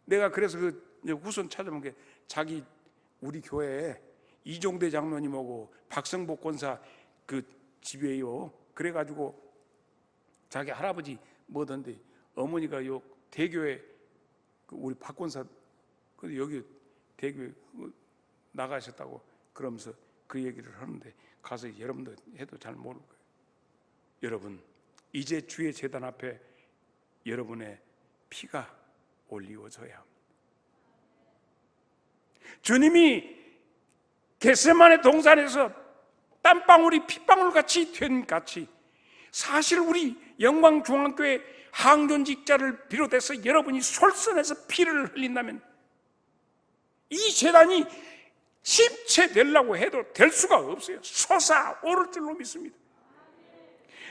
내가 그래서 후손 찾아본 게 우리 교회에 이종대 장로님하고 박성복 권사 그 집이에요. 그래가지고 자기 할아버지 뭐던데 어머니가 요 대교회 우리 박 권사 여기 대교회 나가셨다고 그러면서 그 얘기를 하는데 가서 여러분도 해도 잘 모를 거예요. 여러분, 이제 주의 제단 앞에 여러분의 피가 올리워져야 합니다. 주님이 겟세마네 동산에서 땀방울이 핏방울 같이 된 같이 사실 우리 영광중앙교회 항존직자를 비롯해서 여러분이 솔선해서 피를 흘린다면 이 제단이 침체되려고 해도 될 수가 없어요. 솟아오를 줄로 믿습니다.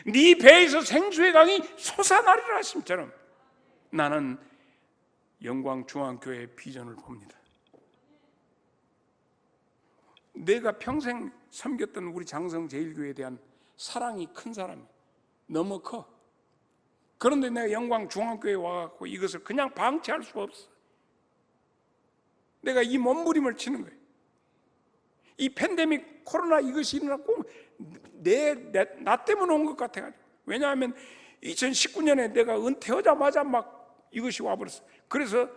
네 배에서 생수의 강이 솟아나리라 하심처럼 나는 영광중앙교회의 비전을 봅니다. 내가 평생 섬겼던 우리 장성제일교회에 대한 사랑이 큰 사람이 너무 커. 그런데 내가 영광중앙교회에 와갖고 이것을 그냥 방치할 수가 없어. 내가 이 몸부림을 치는 거예요. 이 팬데믹 코로나 이것이 일어났고 나 때문에 온 것 같아가지고. 왜냐하면 2019년에 내가 은퇴하자마자 막 이것이 와버렸어. 그래서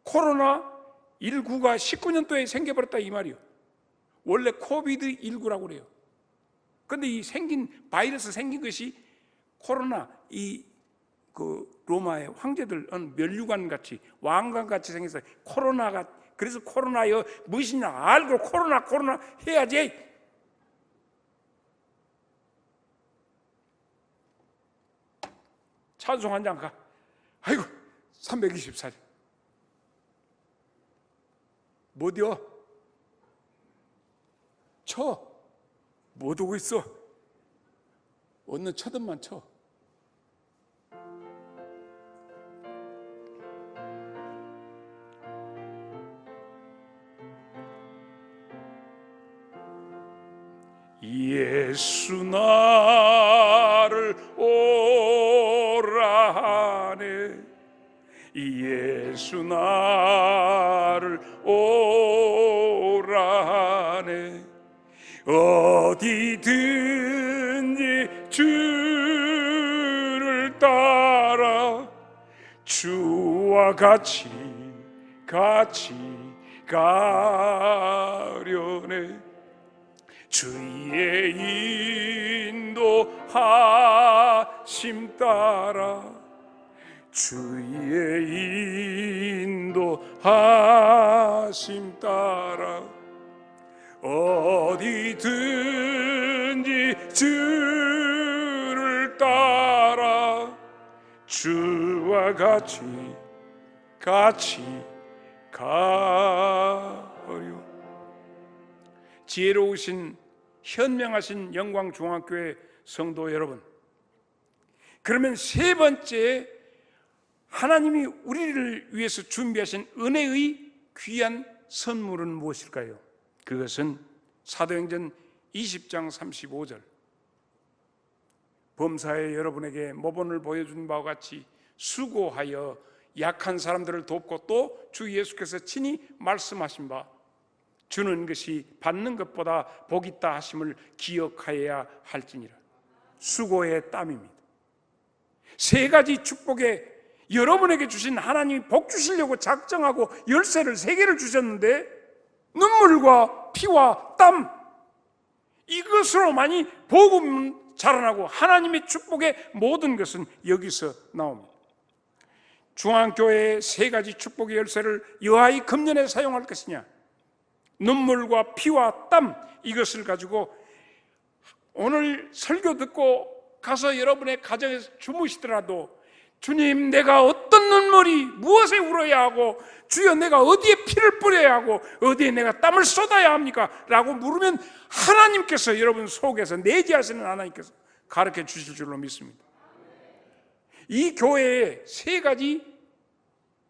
코로나19가 19년도에 생겨버렸다 이 말이요. 원래 코비드19라고 그래요. 근데 이 바이러스 생긴 것이 코로나 그 로마의 황제들 면류관 같이 왕관 같이 생겨서 코로나가, 그래서 코로나요 무엇이냐 알고 코로나 해야지. 찬송 한 장 가. 아이고 324절 못이요. 쳐. 못 오고 있어. 어느 쳐든만 쳐. 예수 나를 오라 하네. 예수 나를 오라 하네. 어디든지 주를 따라 주와 같이 가려네. 주의 인도하심 따라 주의 인도하심 따라 어디든지 주를 따라 주와 같이 가려. 지혜로우신 현명하신 영광중앙교회 성도 여러분, 그러면 세 번째 하나님이 우리를 위해서 준비하신 은혜의 귀한 선물은 무엇일까요? 그것은 사도행전 20장 35절 범사에 여러분에게 모본을 보여준 바와 같이 수고하여 약한 사람들을 돕고 또 주 예수께서 친히 말씀하신 바 주는 것이 받는 것보다 복 있다 하심을 기억하여야 할지니라. 수고의 땀입니다. 세 가지 축복에 여러분에게 주신 하나님이 복 주시려고 작정하고 열쇠를 세 개를 주셨는데 눈물과 피와 땀, 이것으로만이 복음은 자라나고 하나님의 축복의 모든 것은 여기서 나옵니다. 중앙교회의 세 가지 축복의 열쇠를 여하이 금년에 사용할 것이냐, 눈물과 피와 땀, 이것을 가지고 오늘 설교 듣고 가서 여러분의 가정에서 주무시더라도 주님, 내가 어떤 눈물이 무엇에 울어야 하고, 주여 내가 어디에 피를 뿌려야 하고 어디에 내가 땀을 쏟아야 합니까? 라고 물으면 하나님께서, 여러분 속에서 내지하시는 하나님께서 가르쳐 주실 줄로 믿습니다. 이 교회에 세 가지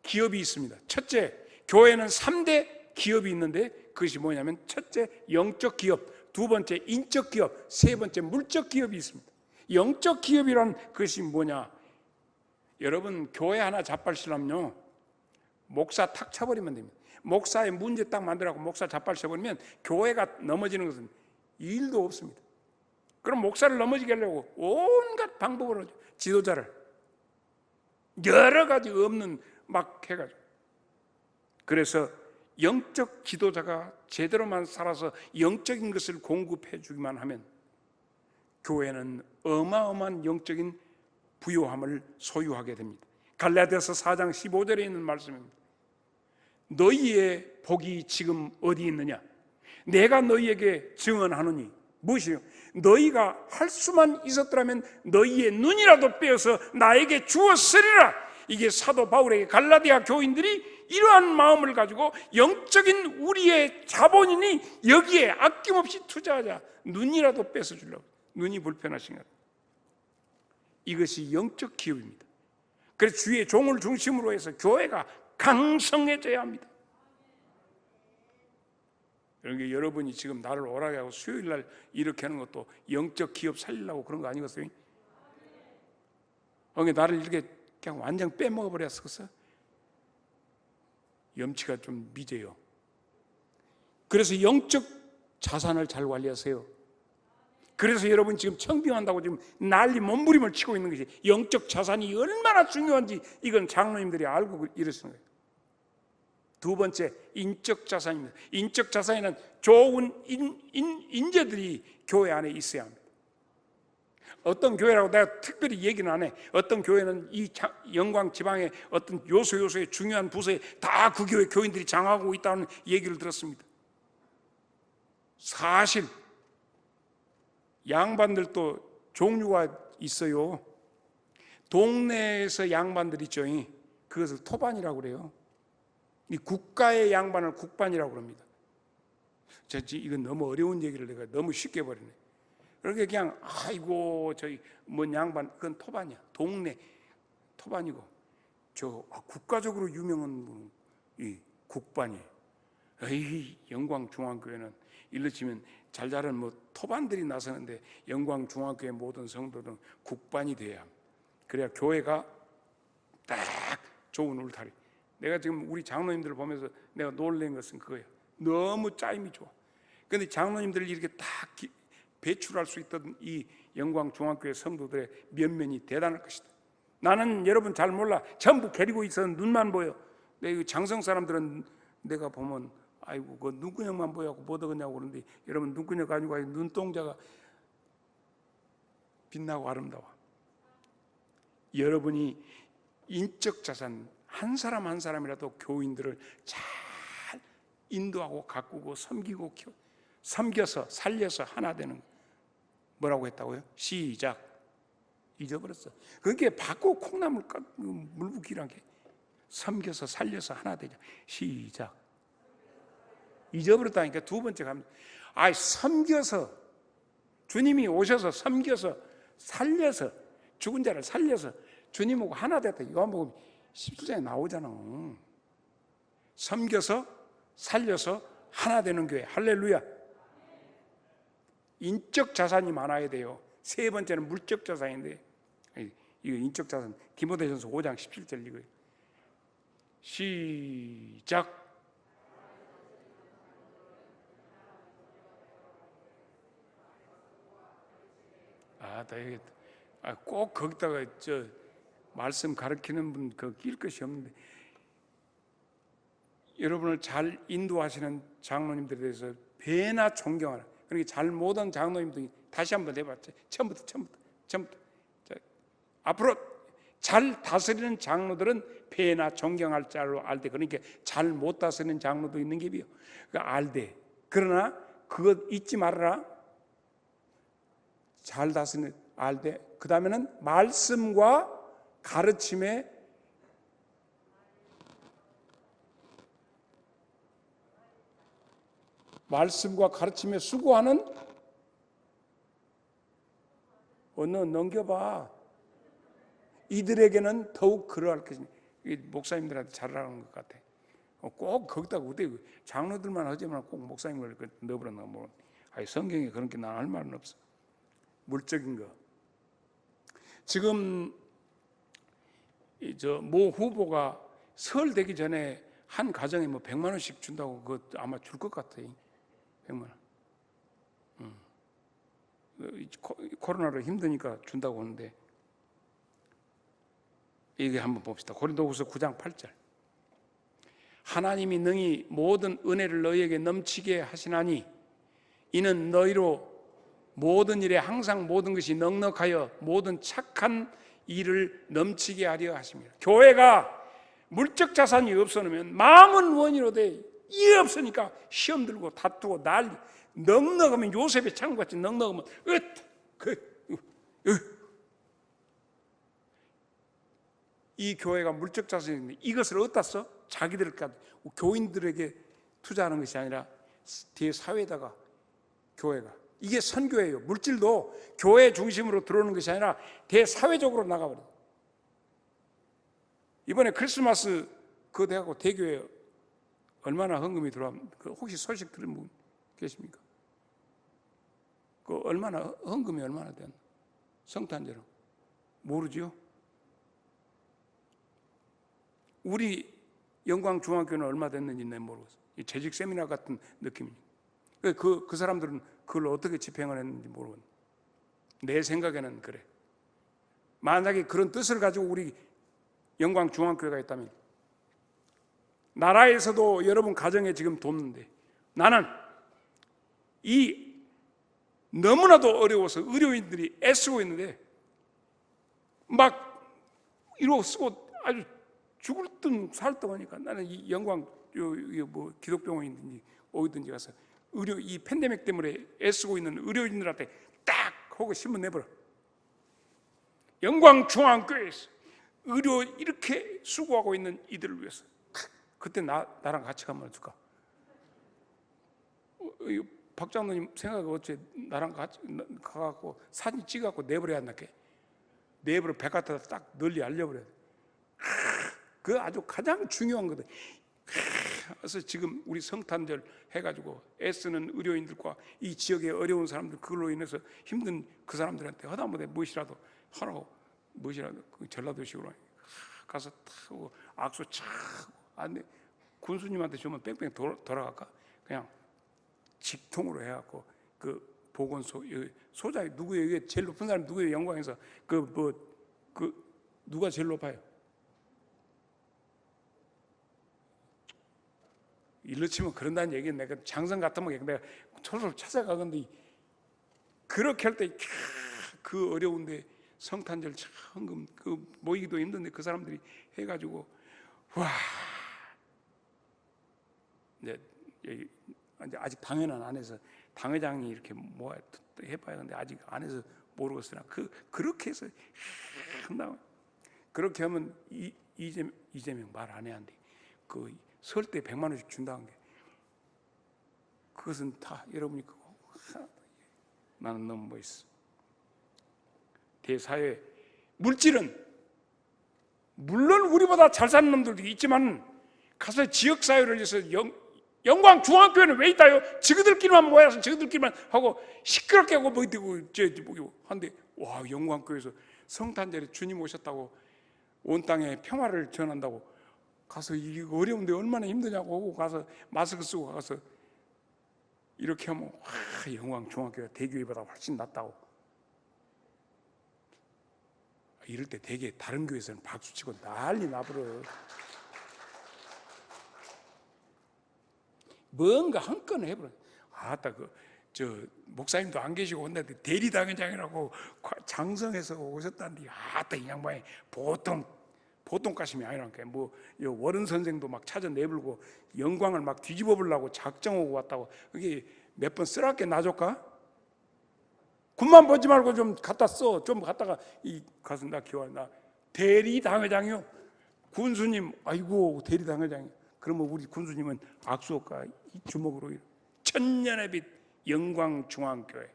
기업이 있습니다. 첫째, 교회는 3대 기업이 있는데 그것이 뭐냐면, 첫째 영적 기업, 두 번째 인적 기업, 세 번째 물적 기업이 있습니다. 영적 기업이란 것이 뭐냐? 여러분, 교회 하나 잡발시려면요, 목사 탁 쳐버리면 됩니다. 목사의 문제 딱 만들어갖고 목사 잡발쳐버리면 교회가 넘어지는 것은 일도 없습니다. 그럼 목사를 넘어지게 하려고 온갖 방법으로 지도자를 여러 가지 없는 막 해가지고, 그래서 영적 지도자가 제대로만 살아서 영적인 것을 공급해 주기만 하면 교회는 어마어마한 영적인 부요함을 소유하게 됩니다. 갈라디아서 4장 15절에 있는 말씀입니다. 너희의 복이 지금 어디 있느냐? 내가 너희에게 증언하노니 무엇이요? 너희가 할 수만 있었더라면 너희의 눈이라도 빼어서 나에게 주었으리라. 이게 사도 바울에게 갈라디아 교인들이 이러한 마음을 가지고 영적인 우리의 자본이니 여기에 아낌없이 투자하자. 눈이라도 뺏어 주려고. 눈이 불편하신가? 이것이 영적 기업입니다. 그래서 주의 종을 중심으로 해서 교회가 강성해져야 합니다. 그러니까 여러분이 지금 나를 오라게 하고 수요일 날 이렇게 하는 것도 영적 기업 살리려고 그런 거 아니겠어요? 그러니까 나를 이렇게 그냥 완전 빼먹어 버렸었어. 염치가 좀 미제요. 그래서 영적 자산을 잘 관리하세요. 그래서 여러분 지금 청빙한다고 지금 난리 몸부림을 치고 있는 것이, 영적 자산이 얼마나 중요한지 이건 장로님들이 알고 이러시는 거예요. 두 번째, 인적 자산입니다. 인적 자산에는 좋은 인재들이 교회 안에 있어야 합니다. 어떤 교회라고 내가 특별히 얘기는 안 해. 어떤 교회는 이 영광 지방의 어떤 요소의 중요한 부서에 다 그 교회 교인들이 장하고 있다는 얘기를 들었습니다. 사실 양반들도 종류가 있어요. 동네에서 양반들 있죠. 그것을 토반이라고 그래요. 이 국가의 양반을 국반이라고 합니다. 이건 너무 어려운 얘기를 내가 너무 쉽게 버리네. 그러니까 그냥 아이고 저희 뭔 양반, 그건 토반이야. 동네 토반이고, 저 국가적으로 유명한 분은 이 국반이에요. 에이, 영광중앙교회는 일러 치면 잘 자란 뭐 토반들이 나서는데 영광중앙교회 모든 성도들은 국반이 돼야 합니다. 그래야 교회가 딱 좋은 울타리. 내가 지금 우리 장로님들을 보면서 내가 놀란 것은 그거예요. 너무 짜임이 좋아. 그런데 장로님들을 이렇게 딱 배출할 수 있던 이 영광중앙교회 성도들의 면면이 대단할 것이다. 나는 여러분 잘 몰라. 전부 가리고 있어. 눈만 보여. 내 장성 사람들은 내가 보면 아이고 그 눈구녕만 보여갖고 못 얻었냐고 그러는데, 여러분 눈구녕 아니고 눈동자가 빛나고 아름다워. 여러분이 인적 자산 한 사람 한 사람이라도 교인들을 잘 인도하고 가꾸고 섬기고 섬겨서 살려서 하나 되는, 뭐라고 했다고요? 시작. 잊어버렸어. 그게 받고 콩나물 물 붓기란 게 섬겨서 살려서 하나 되자. 시작. 잊어버렸다니까. 두 번째 갑니다. 섬겨서, 주님이 오셔서 섬겨서 살려서, 죽은 자를 살려서 주님하고 하나 됐다. 이거 한번 17장에 나오잖아. 섬겨서 살려서 하나 되는 교회. 할렐루야. 인적 자산이 많아야 돼요. 세 번째는 물적 자산인데, 이거 인적 자산, 디모데전서 5장 17절 이거예요. 시작. 꼭 거기다가 저 말씀 가르치는 분 낄 것이 없는데, 여러분을 잘 인도하시는 장로님들에 대해서 배나 존경하라. 그러니까 잘 못한 장로님들이 다시 한번 해봤죠. 처음부터. 자, 앞으로 잘 다스리는 장로들은 배나 존경할 자로 알되, 그러니까 잘 못 다스리는 장로도 있는 게 비요. 그러니까 알되. 그러나 그것 잊지 말아라. 잘 다스리는 알되, 그 다음에는 말씀과 가르침에 수고하는 넘겨봐. 이들에게는 더욱 그러할 것이니. 목사님들한테 잘하는 것 같아. 꼭 거기다가 어때 장로들만 하지만 꼭 목사님을 넣어버렸나 뭐. 아니, 성경에 그런 게 난 할 말은 없어. 물적인 거. 지금 모 후보가 설 되기 전에 한 가정에 뭐 100만 원씩 준다고 그거 아마 줄 것 같아. 100만 원. 코로나로 힘드니까 준다고 하는데, 이게 한번 봅시다. 고린도후서 9장 8절. 하나님이 능히 모든 은혜를 너희에게 넘치게 하시나니 이는 너희로 모든 일에 항상 모든 것이 넉넉하여 모든 착한 일을 넘치게 하려 하십니다. 교회가 물적 자산이 없어놓으면 마음은 원이로되 이해 없으니까 시험 들고 다투고 난리. 넉넉하면 요셉의 창고같이 넉넉하면 이 교회가 물적 자산이 있는데 이것을 어디다 써? 자기들 교인들에게 투자하는 것이 아니라 뒤에 사회에다가 교회가, 이게 선교예요. 물질도 교회 중심으로 들어오는 것이 아니라 대사회적으로 나가버려. 이번에 크리스마스 그거 돼갖고 대교에 얼마나 헌금이 들어왔는지 혹시 소식 들은 분 계십니까? 그 얼마나 헌금이 얼마나 됐나? 성탄제로 모르지요? 우리 영광중앙교회는 얼마 됐는지 내가 모르겠어. 재직 세미나 같은 느낌이니까. 그 사람들은 그걸 어떻게 집행을 했는지 모르겠네. 내 생각에는 그래. 만약에 그런 뜻을 가지고 우리 영광중앙교회가 있다면, 나라에서도 여러분 가정에 지금 돕는데, 나는 이 너무나도 어려워서 의료인들이 애쓰고 있는데 막 이러고 쓰고 아주 죽을 듯 살 듯 하니까 나는 이 영광 뭐 기독병원이든지 어디든지 가서 이 팬데믹 때문에 애쓰고 있는 의료인들한테 딱 하고 신문 내버려. 영광중앙교회에서 의료 이렇게 수고하고 있는 이들을 위해서 그때 나랑 같이 가면 어떨까? 박 장로님 생각이 어째 나랑 같이 가갖고 사진 찍어갖고 내버려야 한다게? 내버려 백화점에다 딱 널리 알려버려야 돼. 그 아주 가장 중요한 거다. 그래서 지금 우리 성탄절 해가지고 애쓰는 의료인들과 이 지역의 어려운 사람들, 그걸로 인해서 힘든 그 사람들한테 하다못해 무엇이라도 하라고, 무엇이라도 전라도식으로 가서 타고 악수 차고, 안돼 군수님한테 주면 뺑뺑 돌아갈까? 그냥 직통으로 해갖고 그 보건소 소장이 누구예요? 이게 제일 높은 사람이 누구예요? 영광에서 누가 제일 높아요? 일로 치면 그런다는 얘기는 내가 장성 같으면 내가 솔솔 찾아가건데, 그렇게 할 때 그 어려운데 성탄절 헌금 모이기도 힘든데 그 사람들이 해가지고 와, 이제 아직 당회는 안 해서 당회장이 이렇게 뭐 해봐야 하는데 아직 안 해서 모르겠으나 그렇게 해서 한다고. 그렇게 하면 이재명 말 안 해야 한대. 설 때 100만 원씩 준다는 게, 그것은 다 여러분이 그거 나는 너무 멋있어. 대사회 물질은 물론 우리보다 잘 사는 놈들도 있지만 가서 지역사회를 위해서 영광중앙교회는 왜 있다요? 지그들끼리만 모여서 지그들끼리만 하고 시끄럽게 하고 뭐 한데, 와, 영광교회에서 성탄절에 주님 오셨다고 온 땅에 평화를 전한다고 가서 이거 어려운데 얼마나 힘드냐고 가서 마스크 쓰고 가서 이렇게 하면 와, 영광중앙교회가 대교회보다 훨씬 낫다고. 이럴 때 대개 다른 교회에서는 박수치고 난리 나버려. 뭔가 한 건을 해버려. 아따 목사님도 안 계시고 온다는데 대리당회장이라고 장성에서 오셨다는데, 아따 이 양반이 보통 가심이 아니라니까. 뭐 워런 선생도 막 찾아 내불고 영광을 막 뒤집어 보려고 작정하고 왔다고. 그게 몇 번 쓰랍게 놔줄까? 군만 보지 말고 좀 갖다 써. 좀 갖다가 이 가서 나 기원 나 대리당회장이요. 군수님, 아이고 대리당회장. 그러면 우리 군수님은 악수가 이 주먹으로 천년의 빛 영광중앙교회.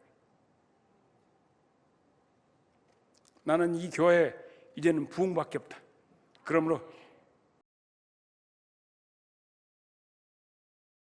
나는 이 교회 이제는 부흥밖에 없다. 그러므로